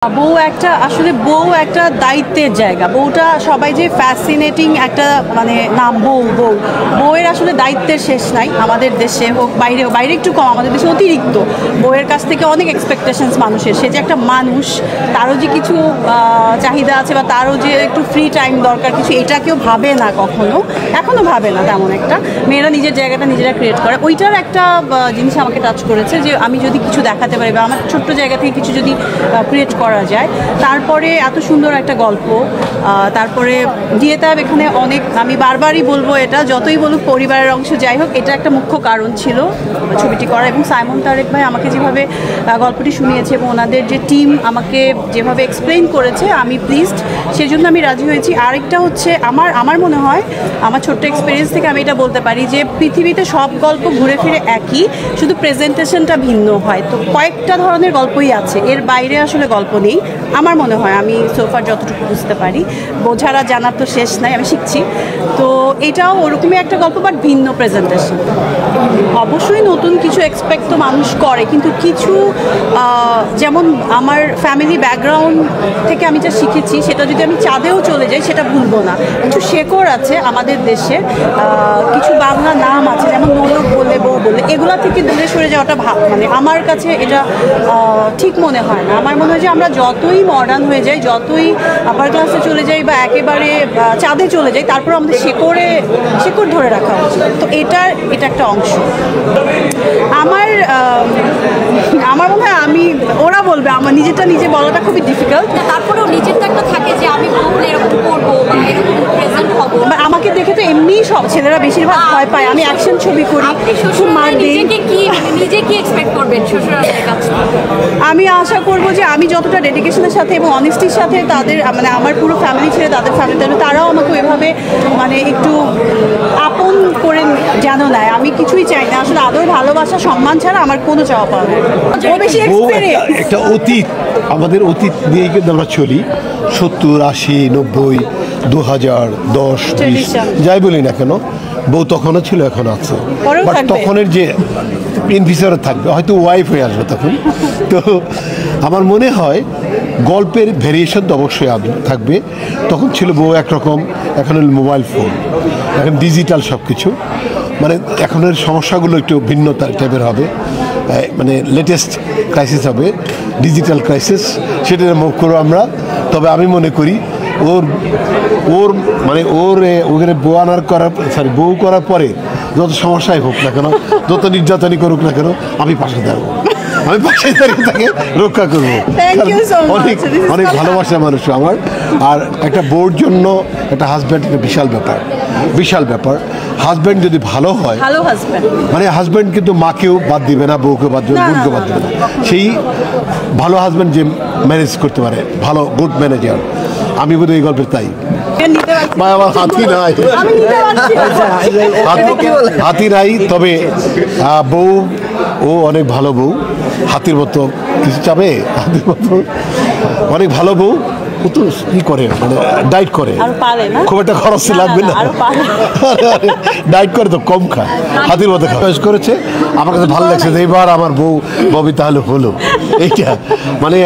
বউ একটা আসলে বউ একটা দায়িত্বের জায়গা। বউটা সবাই যে ফ্যাসিনেটিং একটা মানে নাম বউ বউ বউয়ের আসলে দায়িত্বের শেষ নাই। আমাদের দেশে হোক বাইরে বাইরে একটু কম, আমাদের দেশে অতিরিক্ত বউয়ের কাছ থেকে অনেক এক্সপেকটেশনস মানুষের। সে যে একটা মানুষ, তারও যে কিছু চাহিদা আছে বা তারও যে একটু ফ্রি টাইম দরকার কিছু, এটা কেউ ভাবে না কখনো, এখনও ভাবে না তেমন একটা। মেয়েরা নিজের জায়গাটা নিজেরা ক্রিয়েট করে, ওইটার একটা জিনিস আমাকে টাচ করেছে যে আমি যদি কিছু দেখাতে পারি বা আমার ছোট্ট জায়গা থেকে কিছু যদি ক্রিয়েট করা যায়। তারপরে এত সুন্দর একটা গল্প, তারপরে জিয়েতাব এখানে অনেক, আমি বারবারই বলবো এটা, যতই বলুক পরিবারের অংশ যাই হোক, এটা একটা মুখ্য কারণ ছিল ছবিটি করা। এবং সাইমন তারেক ভাই আমাকে যেভাবে গল্পটি শুনিয়েছে এবং ওনাদের যে টিম আমাকে যেভাবে এক্সপ্লেইন করেছে, আমি প্লিজড, সেজন্য আমি রাজি হয়েছি। আরেকটা হচ্ছে আমার মনে হয়, আমার ছোট্ট এক্সপিরিয়েন্স থেকে আমি এটা বলতে পারি যে পৃথিবীতে সব গল্প ঘুরে ফিরে একই, শুধু প্রেজেন্টেশনটা ভিন্ন হয়। তো কয়েকটা ধরনের গল্পই আছে, এর বাইরে আসলে গল্প নেই আমার মনে হয়, আমি সোফার যতটুকু বুঝতে পারি। বোঝারা জানার তো শেষ নাই, আমি শিখছি। তো এটাও ওরকমই একটা গল্প, বাট ভিন্ন প্রেজেন্টেশন। অবশ্যই নতুন কিছু এক্সপেক্ট তো মানুষ করে, কিন্তু কিছু যেমন আমার ফ্যামিলি ব্যাকগ্রাউন্ড থেকে আমি যা শিখেছি, সেটা যদি আমি চাঁদেও চলে যাই সেটা ভুলবো না। কিছু শেকড় আছে আমাদের দেশে, কিছু বাংলা নাম আছে যেমন নোলক বলে বউ বলে, এগুলা থেকে দূরে সরে যাওয়াটা মানে আমার কাছে এটা ঠিক মনে হয় না। আমার মনে হয় যে আমরা যতই মডার্ন হয়ে যাই, যতই আপার ক্লাসে চলে যাই বা একেবারে চাঁদে চলে যাই, তারপর আমাদের শেকড় ধরে রাখা উচিত। তো এটা একটা অংশ। আমার মনে হয় ওরা বলবে, আমার নিজেরটা নিজে বলাটা খুবই ডিফিকাল্ট। তারপরেও নিজেরটা একটা থাকে যে আমি বললে এরকম করবো বা এরকম প্রেজেন্ট হবো। আমাকে দেখে তো এমনিই সব ছেলেরা বেশিরভাগ ভয় পায়। আমি অ্যাকশন ছবি করি, নিজে কি এক্সপেক্ট করবেন শ্বশুরালয়ের কাছে? আমি আশা করব যে আমি যতটা ডেডিকেশনের সাথে এবং অনেস্টির সাথে তাদের, মানে আমার পুরো ফ্যামিলি ছেড়ে তাদের ফ্যামিলি, তারাও আমাকে ওইভাবে মানে একটু আপন করে যেন নেয়। আমি কিছুই চাই না আসলে, আদর ভালোবাসা সম্মান ছাড়া আমার কোনো চাওয়া পাওয়া নেই। একটা অতীত, আমাদের অতীত নিয়ে কিন্তু আমরা চলি, 70, 80, 90, 2000, 10, 20 যাই বলি না কেন, বউ তখনও ছিল, এখন আছে। বাট তখনের যে ইন ফিউচারে থাকবে, হয়তো ওয়াইফ হয়ে আসবে তখন। তো আমার মনে হয় গল্পের ভেরিয়েশন তো অবশ্যই থাকবে। তখন ছিল বউ একরকম, এখন মোবাইল ফোন, এখন ডিজিটাল সব কিছু, মানে এখনের সমস্যাগুলো একটু ভিন্ন টাইপের হবে, মানে লেটেস্ট ক্রাইসিস হবে, ডিজিটাল ক্রাইসিস, সেটা মুভ করবো আমরা। তবে আমি মনে করি ওখানে বউ করার পরে যত সমস্যাই হোক না কেন, যত নির্যাতনই করুক না কেন, আমি পাশে দাঁড়াবো, আমি পাশে দাঁড়িয়ে তাকে রক্ষা করবো। অনেক ভালোবাসা মানুষ আমার। আর একটা বউর জন্য একটা হাজব্যান্ড একটা বিশাল ব্যাপার। হাজব্যান্ড যদি ভালো হয়, মানে হাজব্যান্ড কিন্তু মাকেও বাদ দিবে না, বউকে বাদ দিবে না, বোনকে বাদ দিবে না। সেই ভালো হাজব্যান্ড যে ম্যানেজ করতে পারে, ভালো গুড ম্যানেজার, আমি বোধ এই গল্পের তাই। আমার হাতি নাই, তবে বউ ও অনেক ভালো বউ, হাতির মতো কিছু চাবে, হাতির মতো অনেক ভালো বউ। ও তো কি করে, মানে ডায়েট করে, খুব একটা খরচ লাগবে না, ডায়েট করে তো কম খায়, হাতির মতো খাওয়া করেছে। আমার কাছে ভালো লাগছে যে এবার আমার বউ ববি তাহলে হলো, এইটা মানে